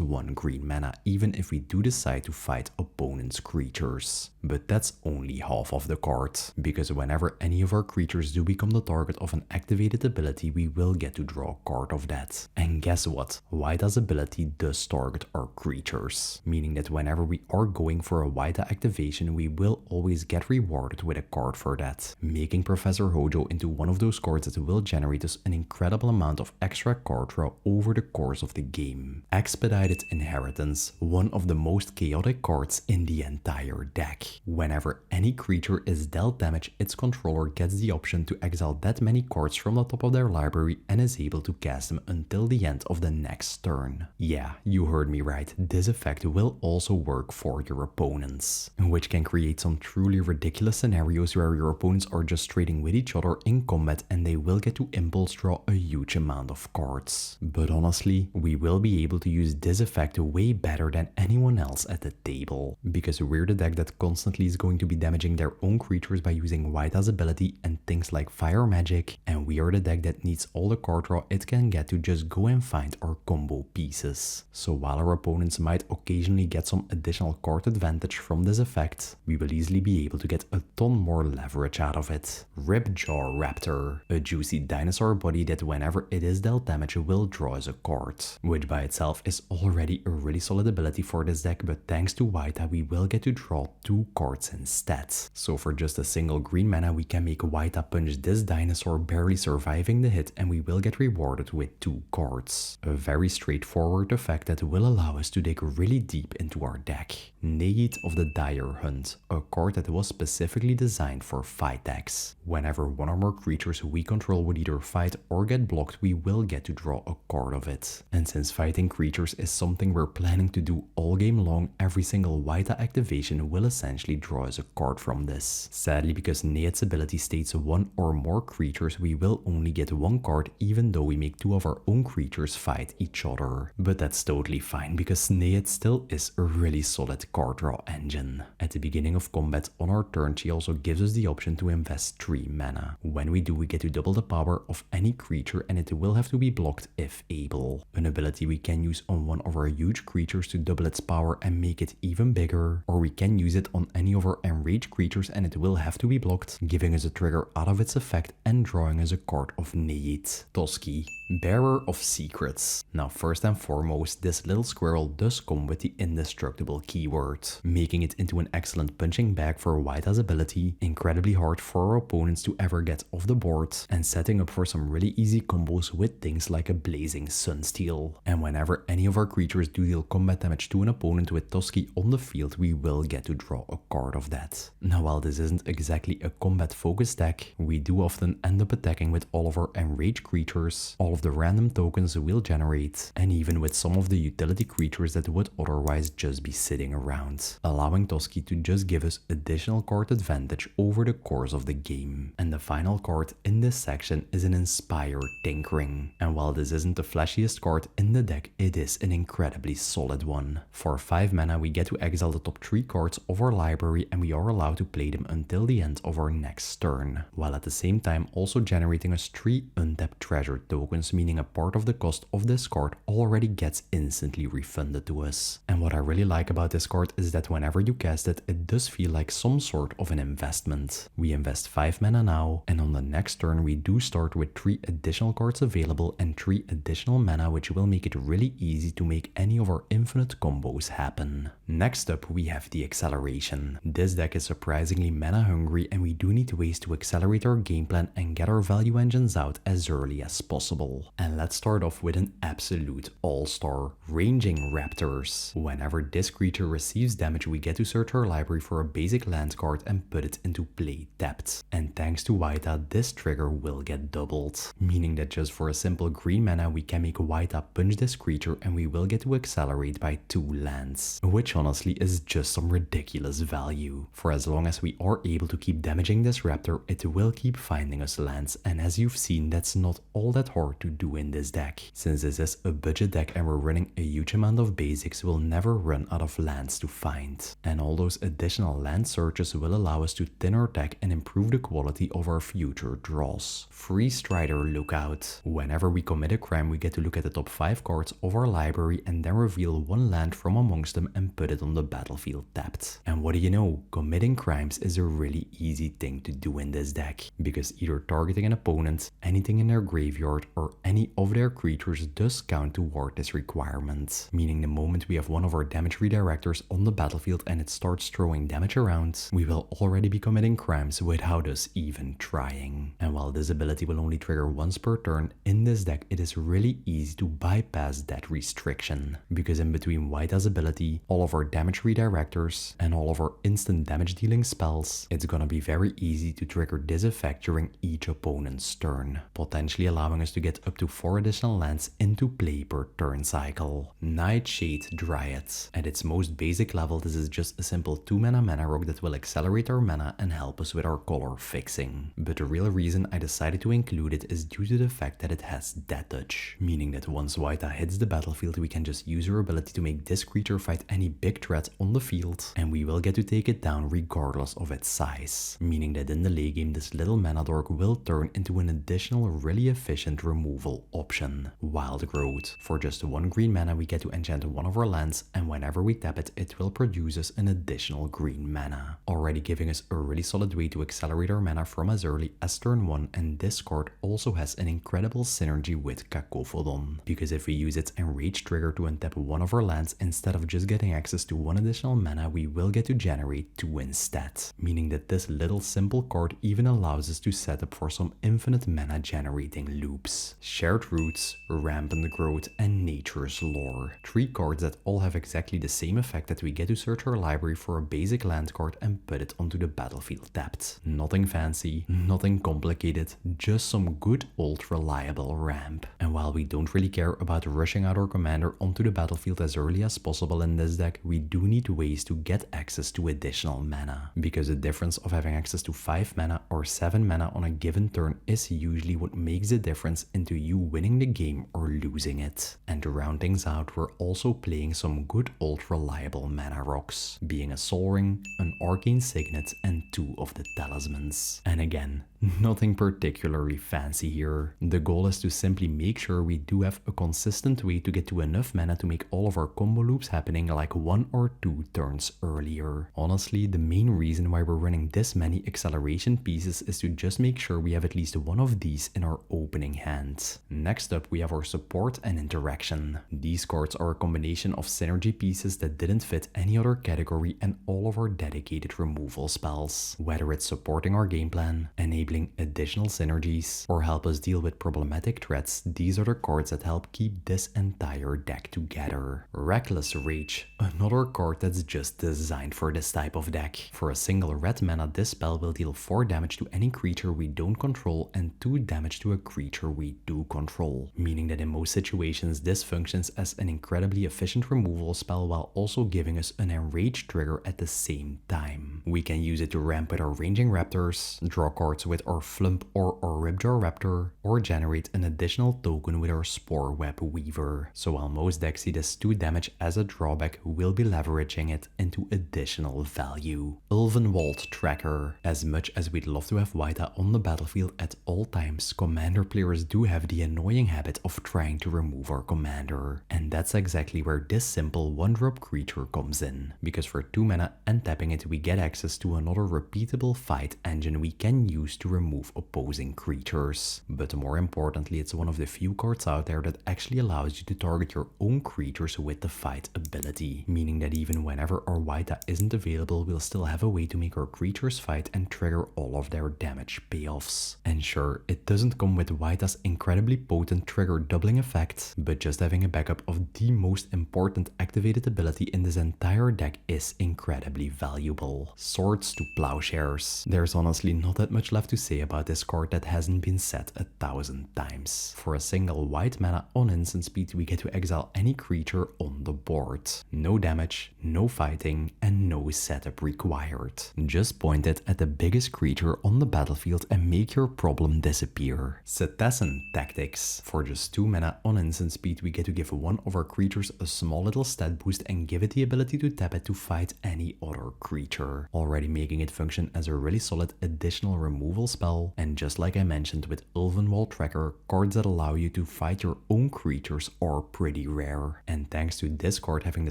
1 green mana even if we do decide to fight opponent's creatures. But that's only half of the card, because whenever any of our creatures do become the target of an activated ability we will get to draw a card of that. And guess what? Wayta's ability does target our creatures, meaning that whenever we are going for a Wayta activation, we will always get rewarded with a card for that, making Professor Hojo into one of those cards that will generate us an incredible amount of extra card draw over the course of the game. Expedited Inheritance, one of the most chaotic cards in the entire deck. Whenever any creature is dealt damage, its controller gets the option to exile that many cards from the top of their library and is able to cast them until the end of the next turn. Yeah, you heard me right, this effect will also work for your opponents, which can create some truly ridiculous scenarios where your opponents are just trading with each other in combat and they will get to impulse draw a huge amount of cards. But honestly, we will be able to use this effect way better than anyone else at the table, because we're the deck that constantly is going to be damaging their own creatures by using Wayta's ability and things like fire magic, and we are the deck that needs all the card draw it can get to just go and find our combo pieces. So while our opponents might occasionally get some additional card advantage from this effect, we will easily be able to get a ton more leverage out of it. Ripjaw Raptor, a juicy dinosaur body that whenever it is dealt damage will draw as a card, which by itself is already a really solid ability for this deck, but thanks to Wayta we will get to draw 2 cards instead. So for just a single green mana we can make Wayta punch this dinosaur, barely surviving the hit, and we will get rewarded with 2 cards. A very straightforward effect that will allow us to dig really deep into our deck. Nayit of the Dire Hunt, a card that was specifically designed for fight decks. Whenever one or more creatures we control would either fight or get blocked, we will get to draw a card of it. And since fighting creatures is something we're planning to do all game long, every single Wayta activation will essentially draw us a card from this. Sadly, because Nayit's ability states 1 or more creatures, we will only get 1 card even though we make 2 of our own creatures fight each other. But that's totally fine, because Nayit still is a really solid card draw engine. At the beginning of combat on our turn, she also gives us the option to invest 3 mana. When we do, we get to double the power of any creature and it will have to be blocked if able. An ability we can use on one of our huge creatures to double its power and make it even bigger, or we can use it on any of our Enrage creatures and it will have to be blocked, giving us a trigger out of its effect and drawing us a card of Nayit. Toski, Bearer of Secrets. Now first and foremost, this little squirrel does come with the indestructible keyword, making it into an excellent punching bag for Wayta's ability, incredibly hard for our opponents to ever get off the board, and setting up for some really easy combos with things like a Blazing Sunsteel. And whenever any of our creatures do deal combat damage to an opponent with Toski on the field, we will get to draw a card of that. Now while this isn't exactly a combat focused deck, we do often end up attacking with all of our Enrage creatures, all of the random tokens we'll generate, and even with some of the utility creatures that would otherwise just be sitting around, allowing Toski to just give us additional card advantage over the course of the game. And the final card in this section is an Inspire Tinkering. And while this isn't the flashiest card in the deck, it is an incredibly solid one. For 5 mana we get to exile the top 3 cards of our library and we are allowed to play them until the end of our next turn, while at the same time also generating us 3 untapped treasure tokens, meaning a part of the cost of this card already gets instantly refunded to us. And what I really like about this card is that whenever you cast it, it does feel like some sort of an investment. We invest 5 mana now, and on the next turn we do start with 3 additional cards available and 3 additional mana, which will make it really easy to make any of our infinite combos happen. Next up we have the Acceleration. This deck is surprisingly mana hungry and we do need ways to accelerate our game plan and get our value engines out as early as possible. And let's start off with an absolute all-star, Ranging Raptors. Whenever this creature receives damage we get to search our library for a basic land card and put it into play tapped. And thanks to Wayta, this trigger will get doubled, meaning that just for a simple green mana we can make Wayta punch this creature and we will get to accelerate by 2 lands, which honestly is just some ridiculous value. For as long as we are able to keep damaging this raptor, it will keep finding us lands, and as you've seen, that's not all that hard to do in this deck. Since this is a budget deck and we're running a huge amount of basics, we'll never run out of lands to find. And all those additional land searches will allow us to thin our deck and improve the quality of our future draws. Free Strider Lookout. Whenever we commit a crime, we get to look at the top 5 cards of our library and then reveal 1 land from amongst them and put it on the battlefield tapped. And what do you know? Committing crimes is a really easy thing to do in this deck, because either targeting an opponent, anything in their graveyard, or any of their creatures does count toward this requirement. Meaning the moment we have one of our damage redirectors on the battlefield and it starts throwing damage around, we will already be committing crimes without us even trying. And while this ability will only trigger once per turn, in this deck it is really easy to bypass that restriction, because in between Wayta's ability, all of our damage redirectors, and all of our instant damage dealing spells, it's gonna be very easy to trigger this effect during each opponent's turn, potentially allowing us to get up to 4 additional lands into play per turn cycle. Nightshade Dryad. At its most basic level, this is just a simple 2 mana rock that will accelerate our mana and help us with our color fixing. But the real reason I decided to include it is due to the fact that it has Death Touch, meaning that once Wayta hits the battlefield we can just use her ability to make this creature fight any big threat on the field, and we will get to take it down regardless of its size, meaning that in the late game this little mana dork will turn into an additional really efficient removal option. Wild Growth. For just 1 green mana we get to enchant one of our lands, and whenever we tap it, it will produce us an additional green mana, already giving us a really solid way to accelerate our mana from as early as turn 1. And this card also has an incredible synergy with Cacophodon, because if we use its Enrage trigger to untap one of our lands, instead of just getting access to 1 additional mana, we will get to generate 2 instead, meaning that this little simple card even allows us to set up for some infinite mana generating loops. Shared Roots, Rampant Growth, and Nature's Lore. 3 cards that all have exactly the same effect, that we get to search our library for a basic land card and put it onto the battlefield tapped. Nothing fancy, nothing complicated, just some good old reliable ramp. And while we don't really care about rushing out our commander onto the battlefield as early as possible in this deck, we do need ways to get access to additional mana, because the difference of having access to 5 mana or 7 mana on a given turn is usually what makes the difference into you winning the game or losing it. And to round things out, we're also playing some good old reliable mana rocks, being a Soul Ring, an Arcane Signet, and 2 of the Talismans. And again, nothing particularly fancy here. The goal is to simply make sure we do have a consistent way to get to enough mana to make all of our combo loops happening like 1 or 2 turns earlier. Honestly, the main reason why we're running this many acceleration pieces is to just make sure we have at least one of these in our opening hand. Next up we have our Support and Interaction. These cards are a combination of synergy pieces that didn't fit any other category and all of our dedicated removal spells. Whether it's supporting our game plan, enabling additional synergies, or help us deal with problematic threats, these are the cards that help keep this entire deck together. Reckless Rage, another card that's just designed for this type of deck. For a single red mana, this spell will deal 4 damage to any creature we don't control and 2 damage to a creature we do control, meaning that in most situations this functions as an incredibly efficient removal spell spell while also giving us an Enrage trigger at the same time. We can use it to ramp with our ranging raptors, draw cards with our Flump or our Ripjaw Raptor, or generate an additional token with our Spore Web Weaver. So while most decks see this 2 damage as a drawback, we'll be leveraging it into additional value. Ulvenwald Tracker. As much as we'd love to have Wayta on the battlefield at all times, commander players do have the annoying habit of trying to remove our commander. And that's exactly where this simple 1-drop creature comes in. Because for 2 mana and tapping it, we get access to another repeatable fight engine we can use to remove opposing creatures. But more importantly, it's one of the few cards out there that actually allows you to target your own creatures with the fight ability. Meaning that even whenever our Wayta isn't available, we'll still have a way to make our creatures fight and trigger all of their damage payoffs. And sure, it doesn't come with Wayta's incredibly potent trigger doubling effect, but just having a backup of the most important activated ability in this entire deck is incredibly valuable. Swords to Plowshares. There's honestly not that much left to say about this card that hasn't been said 1,000 times. For a single white mana on instant speed, we get to exile any creature on the board. No damage, no fighting, and no setup required. Just point it at the biggest creature on the battlefield and make your problem disappear. Cetacean Tactics. For just 2 mana on instant speed, we get to give one of our creatures a small little stat boost and give it the ability to tap it to fight any other creature, already making it function as a really solid additional removal spell. And just like I mentioned with Ulvenwald Tracker, cards that allow you to fight your own creatures are pretty rare. And thanks to this card having the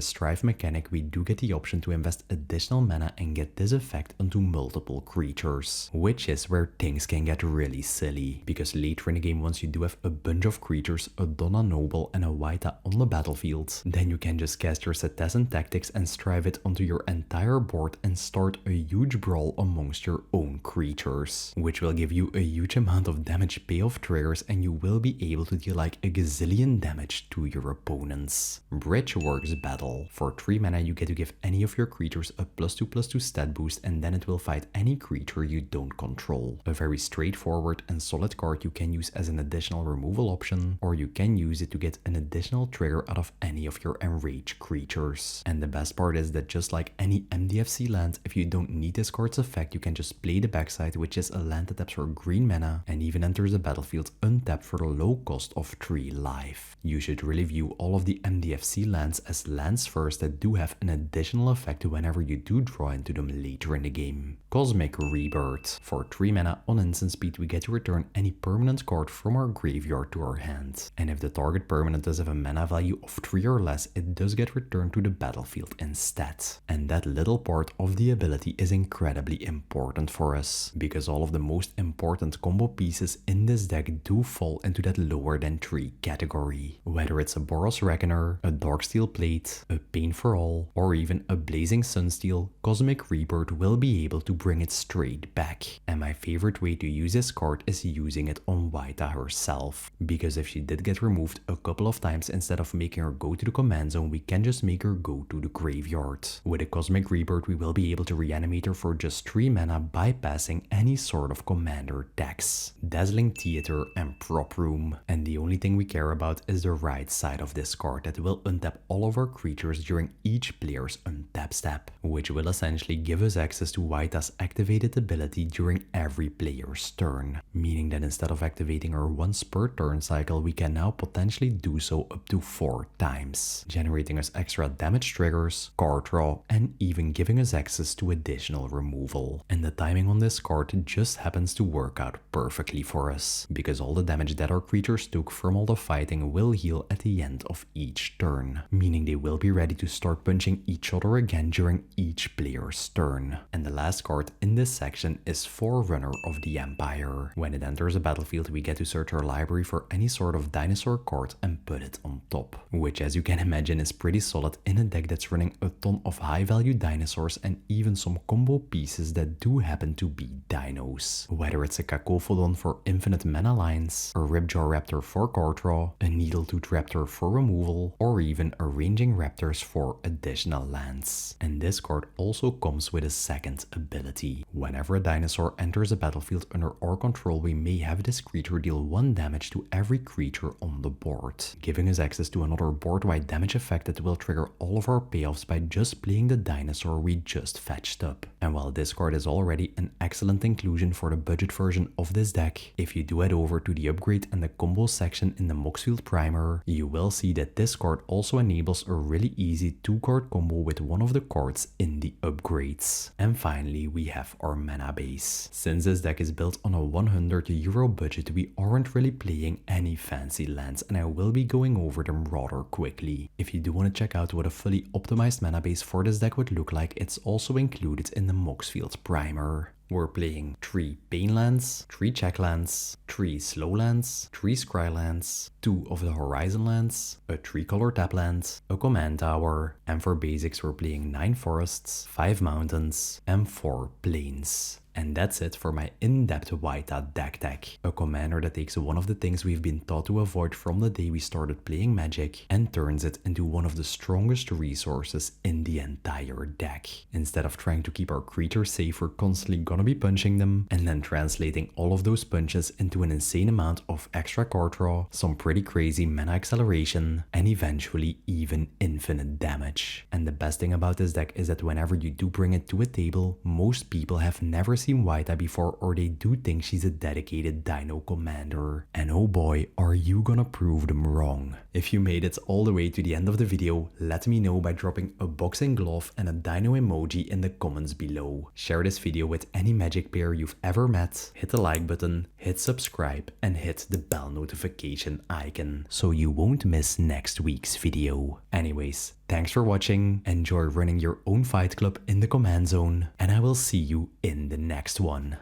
Strive mechanic, we do get the option to invest additional mana and get this effect onto multiple creatures, which is where things can get really silly. Because later in the game, once you do have a bunch of creatures, a Donna Noble and a Wayta on the battlefield, then you can just cast your Cetacean Tactics and strive it onto your entire board and start a huge brawl amongst your own creatures, which will give you a huge amount of damage payoff triggers, and you will be able to deal like a gazillion damage to your opponents. Bridgeworks Battle. For 3 mana, you get to give any of your creatures a +2/+2 stat boost, and then it will fight any creature you don't control. A very straightforward and solid card you can use as an additional removal option, or you can use it to get an additional trigger out of any of your Enrage creatures. And the best part is that just like any MDFC land, if you don't need this card's effect, you can just play the backside, which is a land that taps for green mana and even enters the battlefield untapped for the low cost of 3 life. You should really view all of the MDFC lands as lands first that do have an additional effect whenever you do draw into them later in the game. Cosmic Rebirth. For 3 mana on instant speed, we get to return any permanent card from our graveyard to our hand. And if the target permanent does have a mana value of 3 or less, it does get returned to the battlefield instead. And that little part of the ability is incredibly important for us, because all of the most important combo pieces in this deck do fall into that lower than 3 category. Whether it's a Boros Reckoner, a Darksteel Plate, a Pain for All, or even a Blazing Sunsteel, Cosmic Rebirth will be able to bring it straight back. And my favorite way to use this card is using it on Wayta herself, because if she did get removed a couple of times, instead of making her go to the command zone, we can just make her go to the graveyard. With a Cosmic Rebirth, we will be able to reanimate her for just 3 mana, bypassing any sort of commander decks. Dazzling Theater and Prop Room. And the only thing we care about is the right side of this card that will untap all of our creatures during each player's untap step, which will essentially give us access to Wayta's activated ability during every player's turn, meaning that instead of activating her once per turn cycle, we can now potentially do so up to 4 times, generating us extra damage triggers, card draw, and even giving us access to additional removal. And the timing on this card just happens to work out perfectly for us, because all the damage that our creatures took from all the fighting will heal at the end of each turn, meaning they will be ready to start punching each other again during each player's turn. And the last card in this section is Forerunner of the Empire. When it enters the battlefield, we get to search our library for any sort of dinosaur card and put it on top, which, as you can imagine, is pretty solid in a deck that's running a ton of high value dinosaurs and even some combo pieces that do happen to be dinos. Whether it's a Cacophodon for infinite mana lines, a Ripjaw Raptor for card draw, a Needletooth Raptor for removal, or even a Ranging Raptors for additional lands. Payoffs. And this card also comes with a second ability. Whenever a dinosaur enters a battlefield under our control, we may have this creature deal 1 damage to every creature on the board, giving us access to another board-wide damage effect that will trigger all of our payoffs by just playing the dinosaur we just fetched up. And while this card is already an excellent inclusion for the budget version of this deck, if you do head over to the upgrade and the combo section in the Moxfield Primer, you will see that this card also enables a really easy 2-card combo with one of the cards in the upgrades. And finally, we have our mana base. Since this deck is built on a €100 budget, we aren't really playing any fancy lands, and I will be going over them rather quickly. If you do want to check out what a fully optimized mana base for this deck would look like, it's also included in the Moxfield Primer. We're playing 3 Pain lands, 3 check lands, 3 slow lands, 3 scry lands, 2 of the Horizon lands, a 3-color tap land, a command tower, and for basics we're playing 9 forests, 5 mountains, and 4 plains. And that's it for my in-depth Wayta deck, a commander that takes one of the things we've been taught to avoid from the day we started playing Magic and turns it into one of the strongest resources in the entire deck. Instead of trying to keep our creatures safe, we're constantly gonna be punching them and then translating all of those punches into an insane amount of extra card draw, some pretty crazy mana acceleration, and eventually even infinite damage. And the best thing about this deck is that whenever you do bring it to a table, most people have never seen Wayta before, or they do think she's a dedicated dino commander. And oh boy, are you gonna prove them wrong. If you made it all the way to the end of the video, let me know by dropping a boxing glove and a dino emoji in the comments below. Share this video with any Magic player you've ever met, hit the like button, hit subscribe, and hit the bell notification icon so you won't miss next week's video. Anyways, thanks for watching, enjoy running your own fight club in the command zone, and I will see you in the next one.